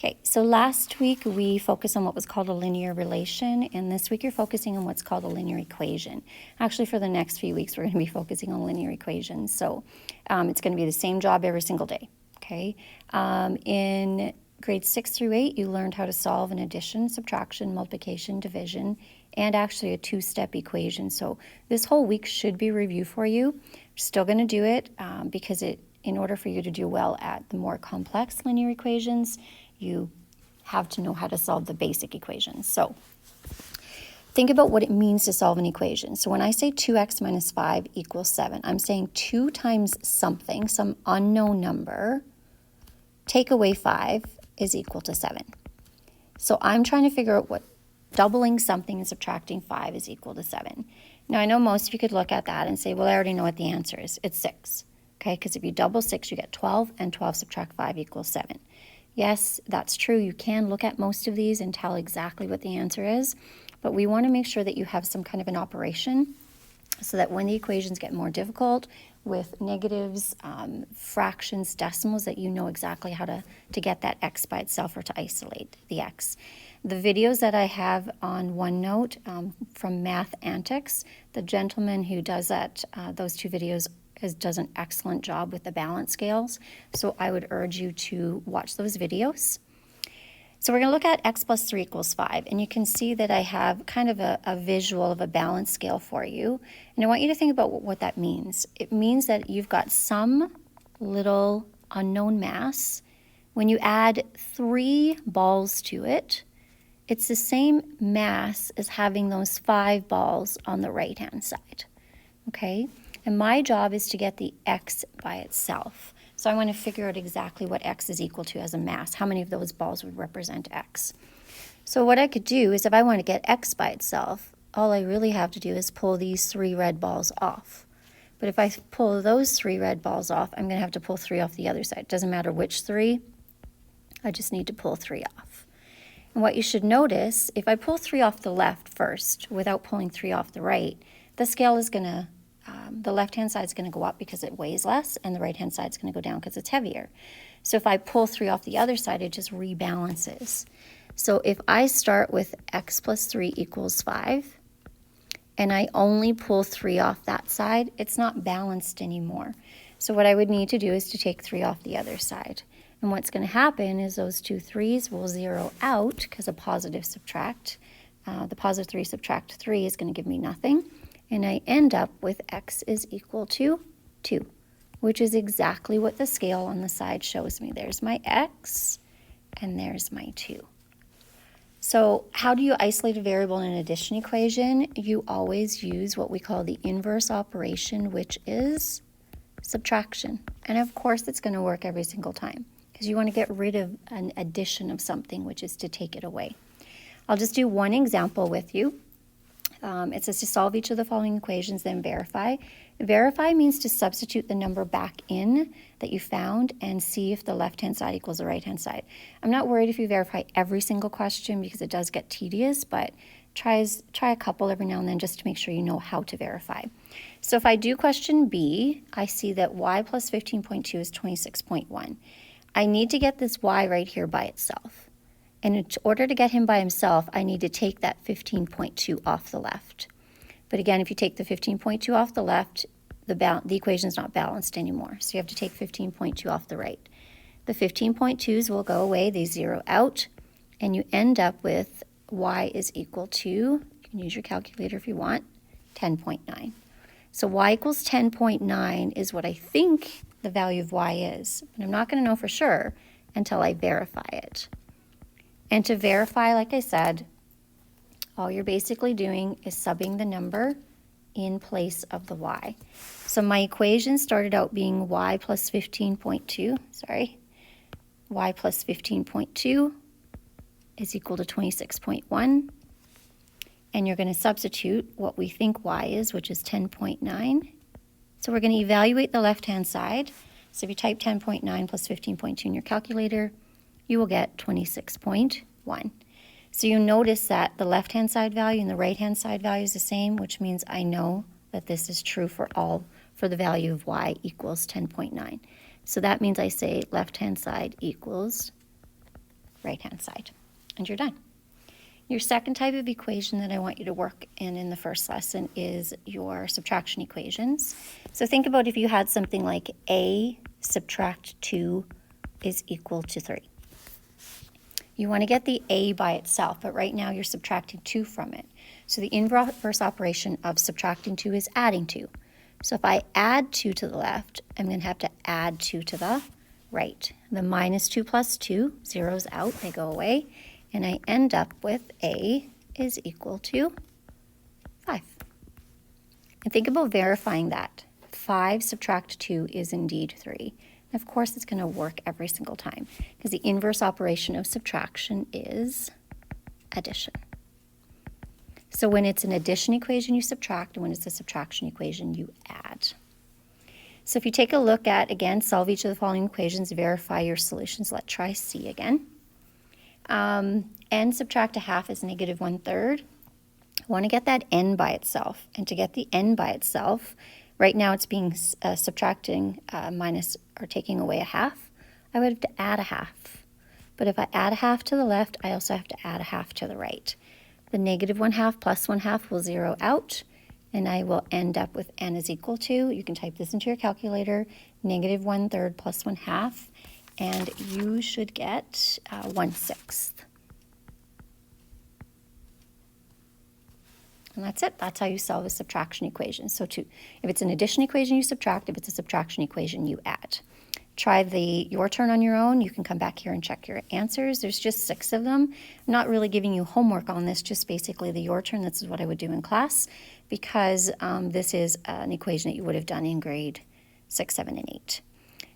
Okay, so last week we focused on what was called a linear relation, and this week you're focusing on what's called a linear equation. Actually, for the next few weeks, we're going to be focusing on linear equations. So it's going to be the same job every single day, okay? In grades 6 through 8, you learned how to solve an addition, subtraction, multiplication, division, and actually a two-step equation. So this whole week should be review for you. You're still going to do it because in order for you to do well at the more complex linear equations, you have to know how to solve the basic equations. So think about what it means to solve an equation. So when I say 2x minus 5 equals 7, I'm saying 2 times something, some unknown number, take away 5 is equal to 7. So I'm trying to figure out what doubling something and subtracting 5 is equal to 7. Now I know most of you could look at that and say, well, I already know what the answer is. It's 6, okay? Because if you double 6, you get 12, and 12 subtract 5 equals 7. Yes, that's true. You can look at most of these and tell exactly what the answer is, but we want to make sure that you have some kind of an operation so that when the equations get more difficult with negatives, fractions, decimals, that you know exactly how to get that x by itself or to isolate the x. The videos that I have on OneNote from Math Antics, the gentleman who does that, those 2 videos does an excellent job with the balance scales. So I would urge you to watch those videos. So we're going to look at x plus 3 equals 5. And you can see that I have kind of a visual of a balance scale for you. And I want you to think about what that means. It means that you've got some little unknown mass. When you add 3 balls to it, it's the same mass as having those 5 balls on the right-hand side. Okay? And my job is to get the x by itself. So I want to figure out exactly what x is equal to as a mass. How many of those balls would represent x? So what I could do is if I want to get x by itself, all I really have to do is pull these 3 red balls off. But if I pull those 3 red balls off, I'm going to have to pull 3 off the other side. It doesn't matter which 3. I just need to pull 3 off. And what you should notice, if I pull 3 off the left first without pulling 3 off the right, the scale is going to the left-hand side is going to go up because it weighs less, and the right-hand side is going to go down because it's heavier. So if I pull 3 off the other side, it just rebalances. So if I start with x plus 3 equals 5, and I only pull 3 off that side, it's not balanced anymore. So what I would need to do is to take 3 off the other side. And what's going to happen is those 2 3s will zero out because a positive subtract. The positive 3 subtract 3 is going to give me nothing. And I end up with x is equal to 2, which is exactly what the scale on the side shows me. There's my x, and there's my 2. So how do you isolate a variable in an addition equation? You always use what we call the inverse operation, which is subtraction. And of course, it's going to work every single time because you want to get rid of an addition of something, which is to take it away. I'll just do one example with you. It says to solve each of the following equations, then verify. Verify means to substitute the number back in that you found and see if the left-hand side equals the right-hand side. I'm not worried if you verify every single question because it does get tedious, but try a couple every now and then just to make sure you know how to verify. So if I do question B, I see that y plus 15.2 is 26.1. I need to get this y right here by itself. And in order to get him by himself, I need to take that 15.2 off the left. But again, if you take the 15.2 off the left, the equation is not balanced anymore. So you have to take 15.2 off the right. The 15.2s will go away. They zero out. And you end up with y is equal to, you can use your calculator if you want, 10.9. So y equals 10.9 is what I think the value of y is. But I'm not going to know for sure until I verify it. And to verify, like I said, all you're basically doing is subbing the number in place of the y. So my equation started out being y plus 15.2, y plus 15.2 is equal to 26.1. And you're going to substitute what we think y is, which is 10.9. So we're going to evaluate the left-hand side. So if you type 10.9 plus 15.2 in your calculator, you will get 26.1. So you notice that the left-hand side value and the right-hand side value is the same, which means I know that this is true for the value of y equals 10.9. So that means I say left-hand side equals right-hand side. And you're done. Your second type of equation that I want you to work in the first lesson is your subtraction equations. So think about if you had something like a subtract 2 is equal to 3. You want to get the a by itself, but right now you're subtracting 2 from it. So the inverse operation of subtracting 2 is adding 2. So if I add 2 to the left, I'm going to have to add 2 to the right. The minus 2 plus 2, zeros out, they go away, and I end up with a is equal to 5. And think about verifying that. 5 subtract 2 is indeed 3. And of course, it's going to work every single time because the inverse operation of subtraction is addition. So when it's an addition equation, you subtract, and when it's a subtraction equation, you add. So if you take a look at, again, solve each of the following equations, verify your solutions. Let's try C again. N subtract a half is negative 1/3. I want to get that n by itself. And to get the n by itself, right now it's being subtracting minus or taking away a half. I would have to add a half. But if I add a half to the left, I also have to add a half to the right. The negative 1/2 plus 1/2 will zero out, and I will end up with n is equal to, you can type this into your calculator, negative 1/3 plus 1/2, and you should get 1/6. And that's it. That's how you solve a subtraction equation. So if it's an addition equation, you subtract. If it's a subtraction equation, you add. Try your turn on your own. You can come back here and check your answers. There's just 6 of them. I'm not really giving you homework on this, just basically the your turn. This is what I would do in class because this is an equation that you would have done in grade 6, 7, and 8.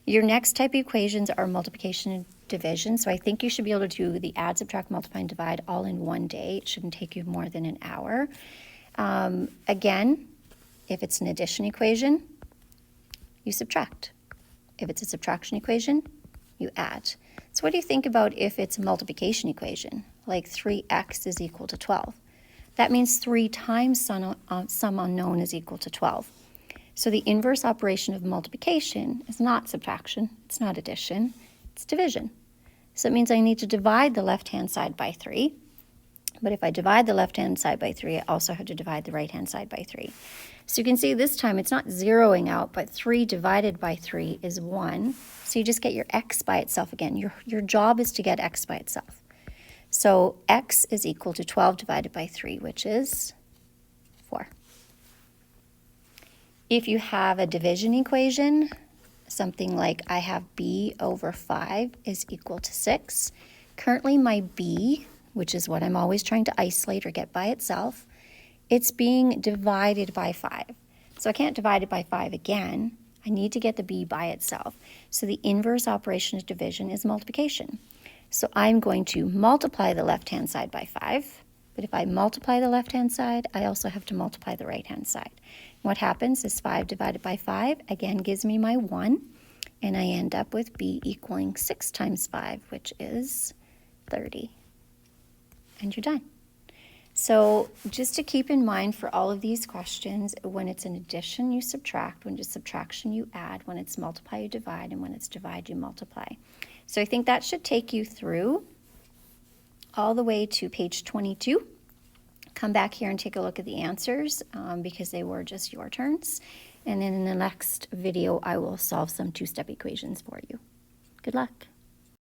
Your next type of equations are multiplication and division. So I think you should be able to do the add, subtract, multiply, and divide all in one day. It shouldn't take you more than an hour. Again, if it's an addition equation, you subtract. If it's a subtraction equation, you add. So what do you think about if it's a multiplication equation, like 3x is equal to 12? That means 3 times some unknown is equal to 12. So the inverse operation of multiplication is not subtraction, it's not addition, it's division. So it means I need to divide the left-hand side by 3. But if I divide the left-hand side by 3, I also have to divide the right-hand side by 3. So you can see this time it's not zeroing out, but 3 divided by 3 is 1. So you just get your x by itself again. Your job is to get x by itself. So x is equal to 12 divided by 3, which is 4. If you have a division equation, something like I have b over 5 is equal to 6. Currently my b, which is what I'm always trying to isolate or get by itself, it's being divided by 5. So I can't divide it by 5 again. I need to get the b by itself. So the inverse operation of division is multiplication. So I'm going to multiply the left-hand side by 5. But if I multiply the left-hand side, I also have to multiply the right-hand side. What happens is 5 divided by 5, again, gives me my 1. And I end up with b equaling 6 times 5, which is 30. And you're done. So just to keep in mind for all of these questions, when it's an addition, you subtract. When it's subtraction, you add. When it's multiply, you divide. And when it's divide, you multiply. So I think that should take you through all the way to page 22. Come back here and take a look at the answers because they were just your turns. And then in the next video, I will solve some 2-step equations for you. Good luck.